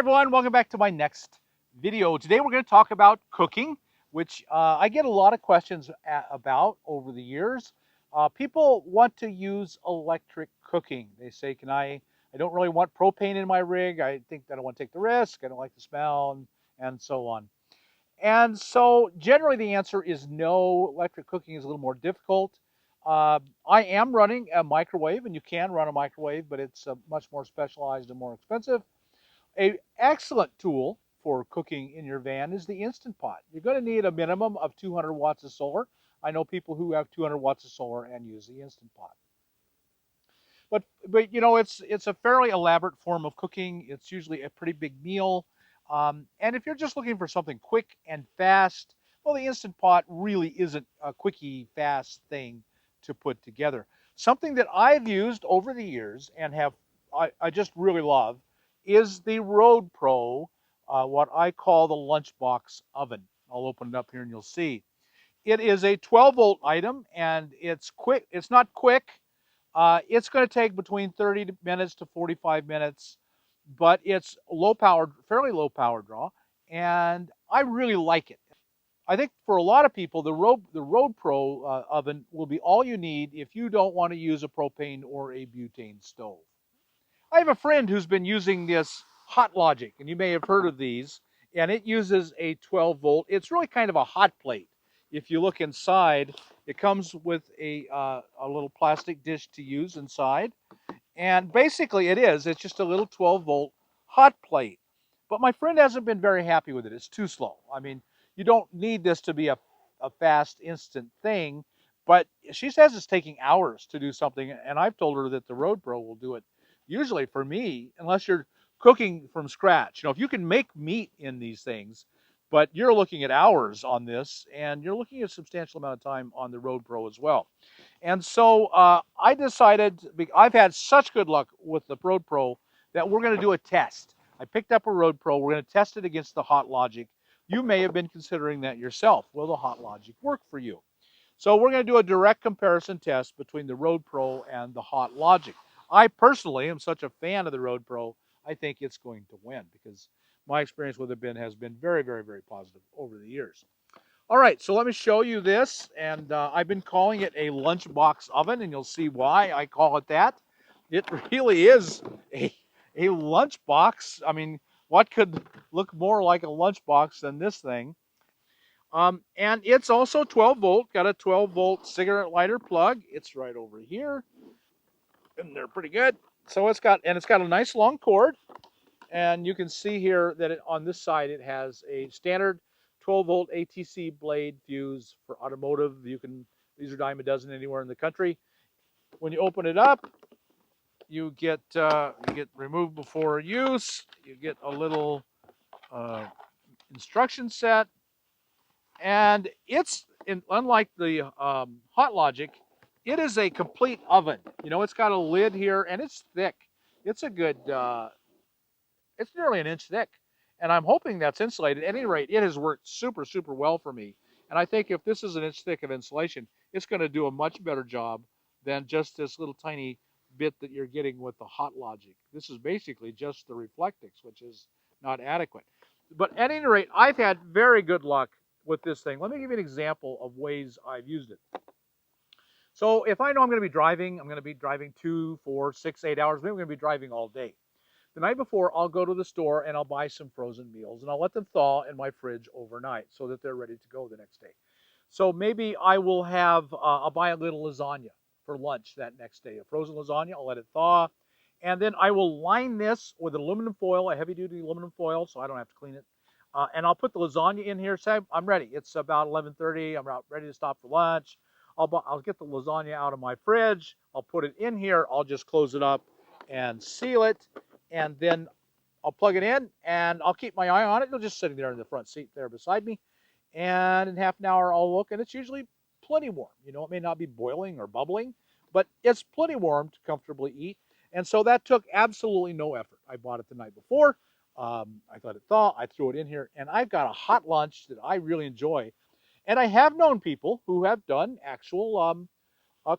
everyone, welcome back to my next video. Today we're going to talk about cooking, which I get a lot of questions about over the years. People want to use electric cooking. They say, I don't really want propane in my rig. I think that I don't want to take the risk. I don't like the smell and so on. And so generally the answer is no. Electric cooking is a little more difficult. I am running a microwave, and you can run a microwave, but it's much more specialized and more expensive. An excellent tool for cooking in your van is the Instant Pot. You're going to need a minimum of 200 watts of solar. I know people who have 200 watts of solar and use the Instant Pot. But you know, it's a fairly elaborate form of cooking. It's usually a pretty big meal. And if you're just looking for something quick and fast, well, the Instant Pot really isn't a quickie, fast thing to put together. Something that I've used over the years and I just really love is the Road Pro, what I call the lunchbox oven. I'll open it up here and you'll see. It is a 12-volt item, and it's quick. It's not quick. It's going to take between 30 minutes to 45 minutes, but it's low power, fairly low power draw, and I really like it. I think for a lot of people, the Road Pro oven will be all you need if you don't want to use a propane or a butane stove. I have a friend who's been using this Hot Logic, and you may have heard of these, and it uses a 12 volt. It's really kind of a hot plate. If you look inside, it comes with a little plastic dish to use inside, and basically it's just a little 12-volt hot plate. But my friend hasn't been very happy with it. It's too slow. I mean, you don't need this to be a fast, instant thing, but she says it's taking hours to do something, and I've told her that the Road Pro will do it usually for me, unless you're cooking from scratch. You know, if you can make meat in these things, but you're looking at hours on this, and you're looking at a substantial amount of time on the Road Pro as well. And so I decided, I've had such good luck with the Road Pro, that we're going to do a test. I picked up a Road Pro. We're going to test it against the Hot Logic. You may have been considering that yourself. Will the Hot Logic work for you? So we're going to do a direct comparison test between the Road Pro and the Hot Logic. I personally am such a fan of the Road Pro, I think it's going to win because my experience with it has been very, very, very positive over the years. All right, so let me show you this, and I've been calling it a lunchbox oven, and you'll see why I call it that. It really is a lunchbox. I mean, what could look more like a lunchbox than this thing? And it's also 12 volt, got a 12 volt cigarette lighter plug. It's right over here, and they're pretty good. So it's got a nice long cord, and you can see here that on this side it has a standard 12 volt ATC blade fuse for automotive. These are dime a dozen anywhere in the country. When you open it up, you get remove before use. You get a little uh, instruction set, and unlike the Hot Logic, it is a complete oven. You know, it's got a lid here, and it's thick. It's a good it's nearly an inch thick, and I'm hoping that's insulated. At any rate, it has worked super, super well for me. And I think if this is an inch thick of insulation, it's going to do a much better job than just this little tiny bit that you're getting with the Hot Logic. This is basically just the Reflectix, which is not adequate. But at any rate, I've had very good luck with this thing. Let me give you an example of ways I've used it. So if I know I'm going to be driving 2, 4, 6, 8 hours, maybe I'm going to be driving all day. The night before, I'll go to the store and I'll buy some frozen meals, and I'll let them thaw in my fridge overnight so that they're ready to go the next day. So maybe I'll buy a little lasagna for lunch that next day. A frozen lasagna, I'll let it thaw. And then I will line this with aluminum foil, a heavy duty aluminum foil, so I don't have to clean it. And I'll put the lasagna in here. Say I'm ready. It's about 11:30. I'm about ready to stop for lunch. I'll get the lasagna out of my fridge. I'll put it in here. I'll just close it up and seal it. And then I'll plug it in, and I'll keep my eye on it. It'll just sitting there in the front seat there beside me. And in half an hour, I'll look, and it's usually plenty warm. You know, it may not be boiling or bubbling, but it's plenty warm to comfortably eat. And so that took absolutely no effort. I bought it the night before. I let it thaw. I threw it in here, and I've got a hot lunch that I really enjoy. And I have known people who have done actual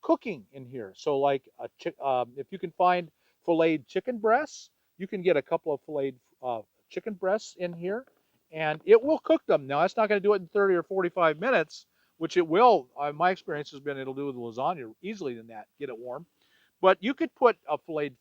cooking in here. So like if you can find filleted chicken breasts, you can get a couple of filleted chicken breasts in here, and it will cook them. Now, that's not going to do it in 30 or 45 minutes, which it will. My experience has been it'll do with lasagna easily than that, get it warm. But you could put a filleted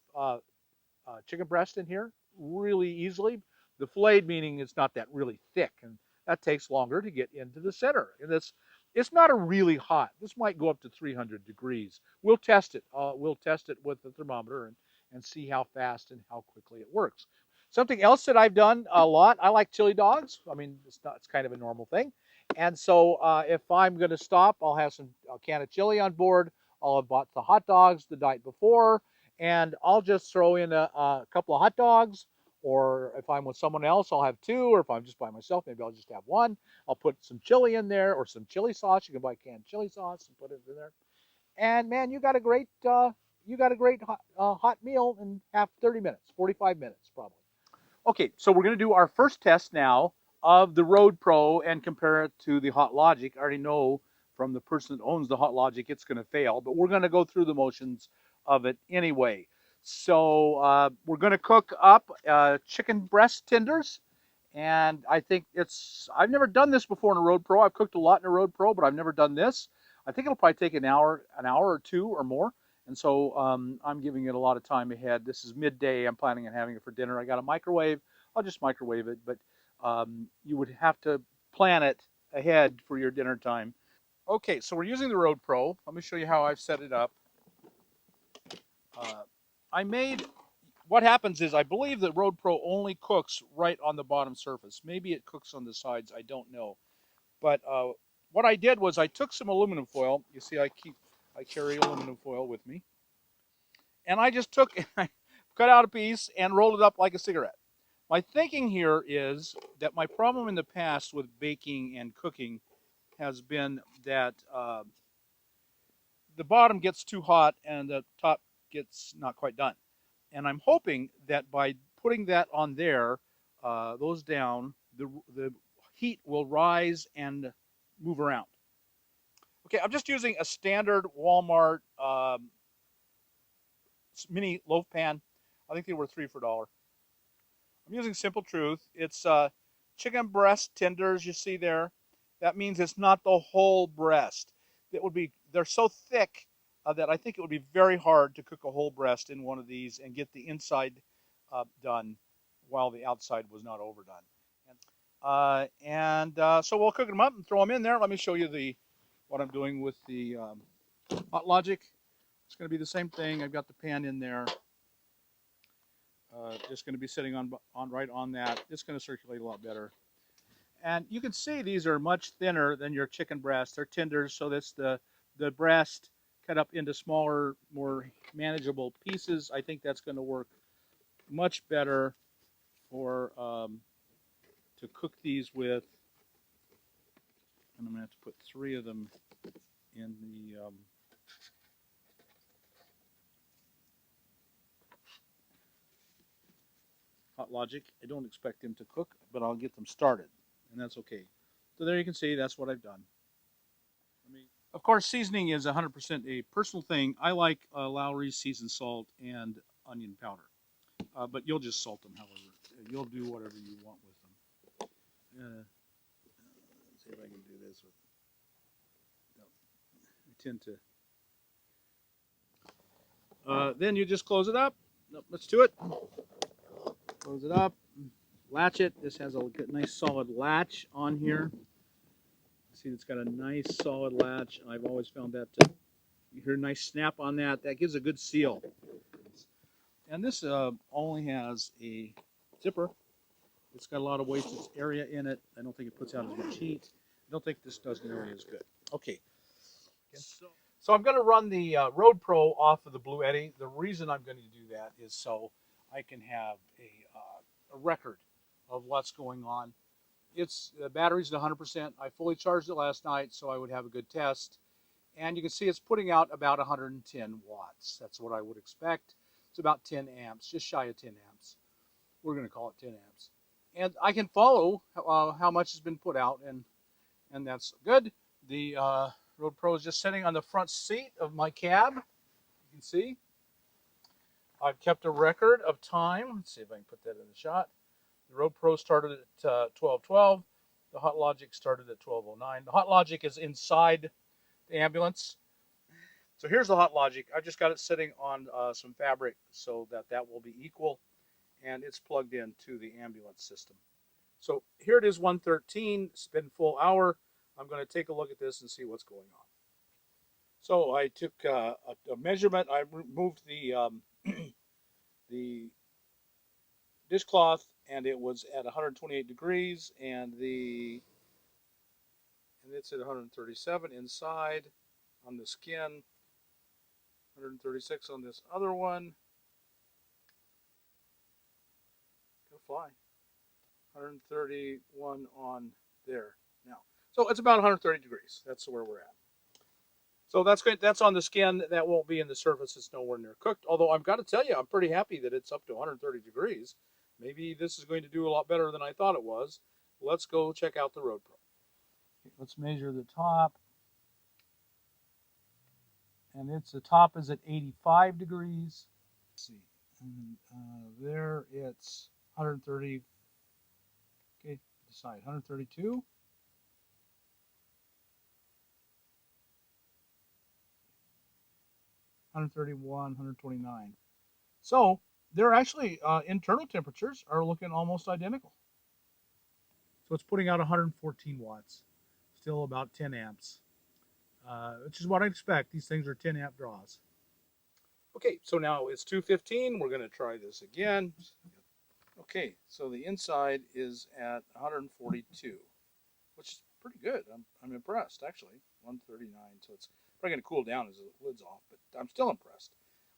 chicken breast in here really easily. The filleted meaning it's not that really thick, and that takes longer to get into the center. And it's not a really hot. This might go up to 300 degrees. We'll test it. We'll test it with the thermometer and see how fast and how quickly it works. Something else that I've done a lot, I like chili dogs. I mean, it's kind of a normal thing. And so if I'm going to stop, I'll have a can of chili on board. I'll have bought the hot dogs the night before, and I'll just throw in a couple of hot dogs. Or if I'm with someone else, I'll have two. Or if I'm just by myself, maybe I'll just have one. I'll put some chili in there or some chili sauce. You can buy canned chili sauce and put it in there. And man, you got a great hot meal in 30 minutes, 45 minutes probably. Okay, so we're going to do our first test now of the Road Pro and compare it to the Hot Logic. I already know from the person that owns the Hot Logic it's going to fail, but we're going to go through the motions of it anyway. So we're going to cook up chicken breast tenders, and I think I've never done this before in a Road Pro. I've cooked a lot in a Road Pro, but I've never done this. I think it'll probably take an hour or two or more. And so I'm giving it a lot of time ahead. This is midday. I'm planning on having it for dinner. I got a microwave. I'll just microwave it, but you would have to plan it ahead for your dinner time. Okay, so we're using the Road Pro. Let me show you how I've set it up. Uh, I made, what happens is I believe that Road Pro only cooks right on the bottom surface. Maybe it cooks on the sides. I don't know. But what I did was I took some aluminum foil. You see, I carry aluminum foil with me. And I just I cut out a piece and rolled it up like a cigarette. My thinking here is that my problem in the past with baking and cooking has been that the bottom gets too hot and the top gets not quite done. And I'm hoping that by putting that on there, those down, the heat will rise and move around. Okay, I'm just using a standard Walmart mini loaf pan. I think they were 3 for $1. I'm using Simple Truth. It's chicken breast tenders you see there. That means it's not the whole breast. They're so thick that I think it would be very hard to cook a whole breast in one of these and get the inside done while the outside was not overdone. So we'll cook them up and throw them in there. Let me show you what I'm doing with the Hot Logic. It's going to be the same thing. I've got the pan in there. Just going to be sitting on right on that. It's going to circulate a lot better. And you can see these are much thinner than your chicken breast. They're tenders, so that's the breast cut up into smaller, more manageable pieces. I think that's going to work much better for to cook these with. And I'm going to have to put 3 of them in the Hot Logic. I don't expect them to cook, but I'll get them started, and that's okay. So there you can see that's what I've done. Of course, seasoning is 100% a personal thing. I like Lowry's seasoned salt and onion powder, but you'll just salt them however. You'll do whatever you want with them. Let's see if I can do this with. No, I tend to. Then you just close it up. No, let's do it. Close it up. Latch it. This has a nice solid latch on here. See, it's got a nice solid latch. I've always found that you hear a nice snap on that. That gives a good seal. And this only has a zipper. It's got a lot of wasted area in it. I don't think it puts out as much heat. I don't think this does nearly as good. Okay. So I'm going to run the Road Pro off of the Blue Eddy. The reason I'm going to do that is so I can have a record of what's going on. The battery's at 100%. I fully charged it last night, so I would have a good test. And you can see it's putting out about 110 watts. That's what I would expect. It's about 10 amps, just shy of 10 amps. We're going to call it 10 amps. And I can follow how much has been put out, and that's good. The Road Pro is just sitting on the front seat of my cab. You can see. I've kept a record of time. Let's see if I can put that in the shot. The Road Pro started at 12:12. The Hot Logic started at 12:09. The Hot Logic is inside the ambulance. So here's the Hot Logic. I just got it sitting on some fabric so that that will be equal, and it's plugged into the ambulance system. So here it is, 1:13. It's been full hour. I'm going to take a look at this and see what's going on. So I took a measurement. I removed the dishcloth, and it was at 128 degrees, and it's at 137 inside on the skin, 136 on this other one. Go fly. 131 on there now. So it's about 130 degrees. That's where we're at. So that's great. That's on the skin. That won't be in the surface. It's nowhere near cooked. Although I've got to tell you, I'm pretty happy that it's up to 130 degrees. Maybe this is going to do a lot better than I thought it was. Let's go check out the Road Pro. Let's measure the top. And the top is at 85 degrees. Let's see. And there it's 130. Okay, decide 132. 131, 129. So they're actually internal temperatures are looking almost identical. So it's putting out 114 watts, still about 10 amps, which is what I expect. These things are 10 amp draws. Okay, so now it's 2:15. We're going to try this again. Okay, so the inside is at 142, which is pretty good. I'm impressed, actually. 139, so it's probably going to cool down as the lid's off, but I'm still impressed.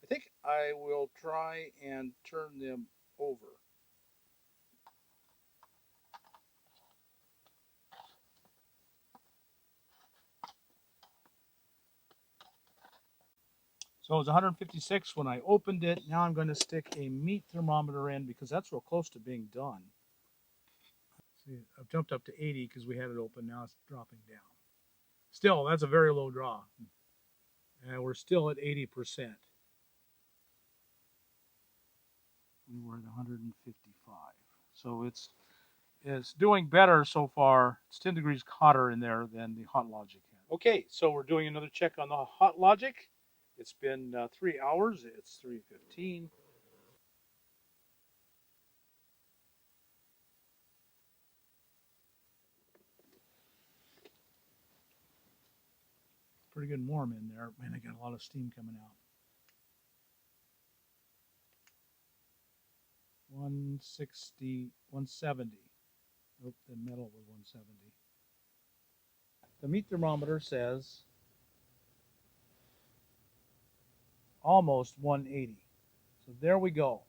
I think I will try and turn them over. So it was 156 when I opened it. Now I'm going to stick a meat thermometer in because that's real close to being done. See, I've jumped up to 80 because we had it open. Now it's dropping down. Still, that's a very low draw. And we're still at 80%. We were at 155. So it's doing better so far. It's 10 degrees hotter in there than the Hot Logic had. Okay, so we're doing another check on the Hot Logic. It's been 3 hours. It's 3:15. Pretty good and warm in there. Man, I got a lot of steam coming out. 160, 170. Nope, the metal was 170. The meat thermometer says almost 180. So there we go.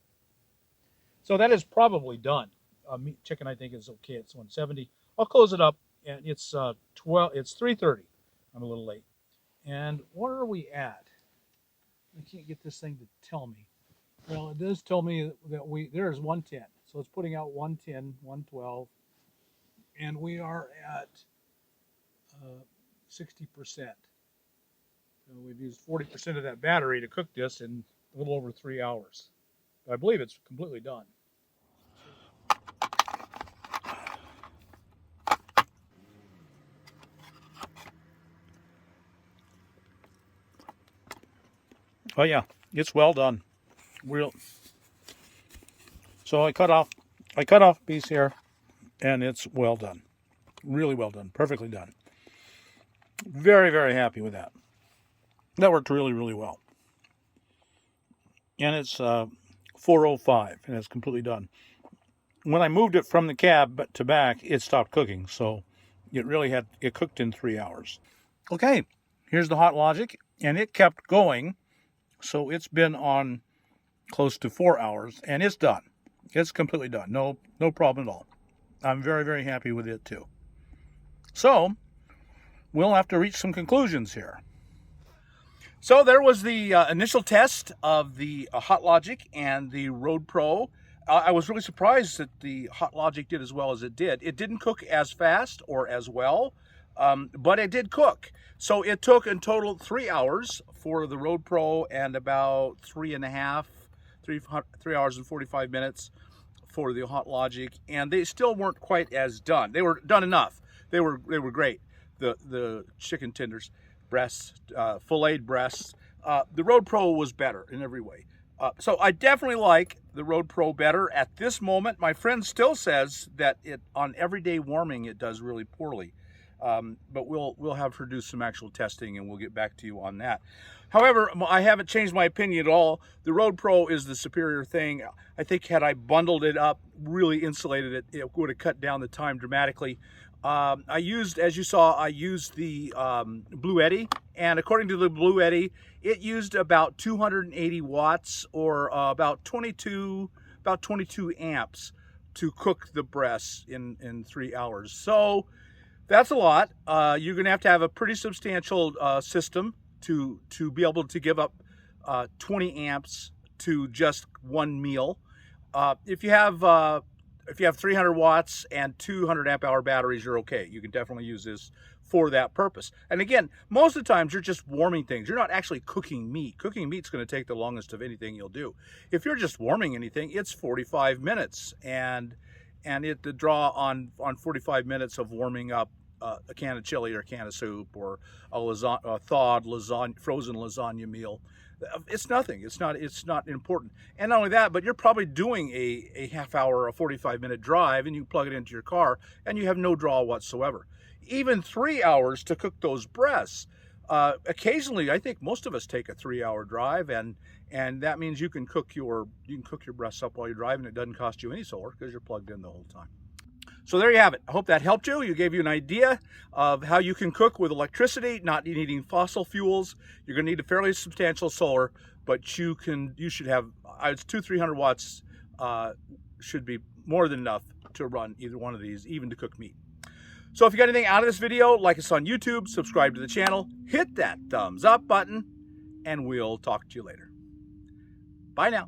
So that is probably done. Meat chicken, I think, is okay. It's 170. I'll close it up, and it's 12. It's 3:30. I'm a little late. And where are we at? I can't get this thing to tell me. Well, it does tell me that there's 110. So it's putting out 110, 112, and we are at 60%. So we've used 40% of that battery to cook this in a little over 3 hours. But I believe it's completely done. Oh yeah, it's well done. So I cut off a piece here, and it's well done. Really well done. Perfectly done. Very, very happy with that. That worked really, really well. And it's 4:05, and it's completely done. When I moved it from the cab to back, it stopped cooking, so it cooked in 3 hours. Okay, here's the Hot Logic, and it kept going, so it's been on close to 4 hours, and it's done. It's completely done. No problem at all. I'm very, very happy with it too. So we'll have to reach some conclusions here. So there was the initial test of the Hot Logic and the Road Pro. I was really surprised that the Hot Logic did as well as it did. It didn't cook as fast or as well, but it did cook. So it took in total 3 hours for the Road Pro and about 3 hours and 45 minutes for the Hot Logic, and they still weren't quite as done. They were done enough. They were great. The chicken tenders, breasts, filleted breasts. The Road Pro was better in every way. So I definitely like the Road Pro better at this moment. My friend still says that on everyday warming it does really poorly. But we'll have her do some actual testing, and we'll get back to you on that. However, I haven't changed my opinion at all. The Road Pro is the superior thing. I think had I bundled it up, really insulated it, it would have cut down the time dramatically. I used, as you saw, I used the Blue Eddy, and according to the Blue Eddy, it used about 280 watts or about 22 amps to cook the breasts in 3 hours. So that's a lot. You're going to have a pretty substantial system to be able to give up 20 amps to just one meal. If you have 300 watts and 200 amp hour batteries, you're okay. You can definitely use this for that purpose. And again, most of the times you're just warming things. You're not actually cooking meat. Cooking meat's going to take the longest of anything you'll do. If you're just warming anything, it's 45 minutes, and the draw on 45 minutes of warming up a can of chili or a can of soup or a thawed frozen lasagna meal, it's nothing. It's not important. And not only that, but you're probably doing a half hour, a 45-minute drive, and you plug it into your car, and you have no draw whatsoever. Even 3 hours to cook those breasts. Occasionally, I think most of us take a 3-hour drive, and that means you can cook your breasts up while you're driving. It doesn't cost you any solar because you're plugged in the whole time. So there you have it. I hope that helped you. You gave you an idea of how you can cook with electricity, not needing fossil fuels. You're going to need a fairly substantial solar, but you should have 200-300 watts should be more than enough to run either one of these, even to cook meat. So if you got anything out of this video, like us on YouTube, subscribe to the channel, hit that thumbs up button, and we'll talk to you later. Bye now.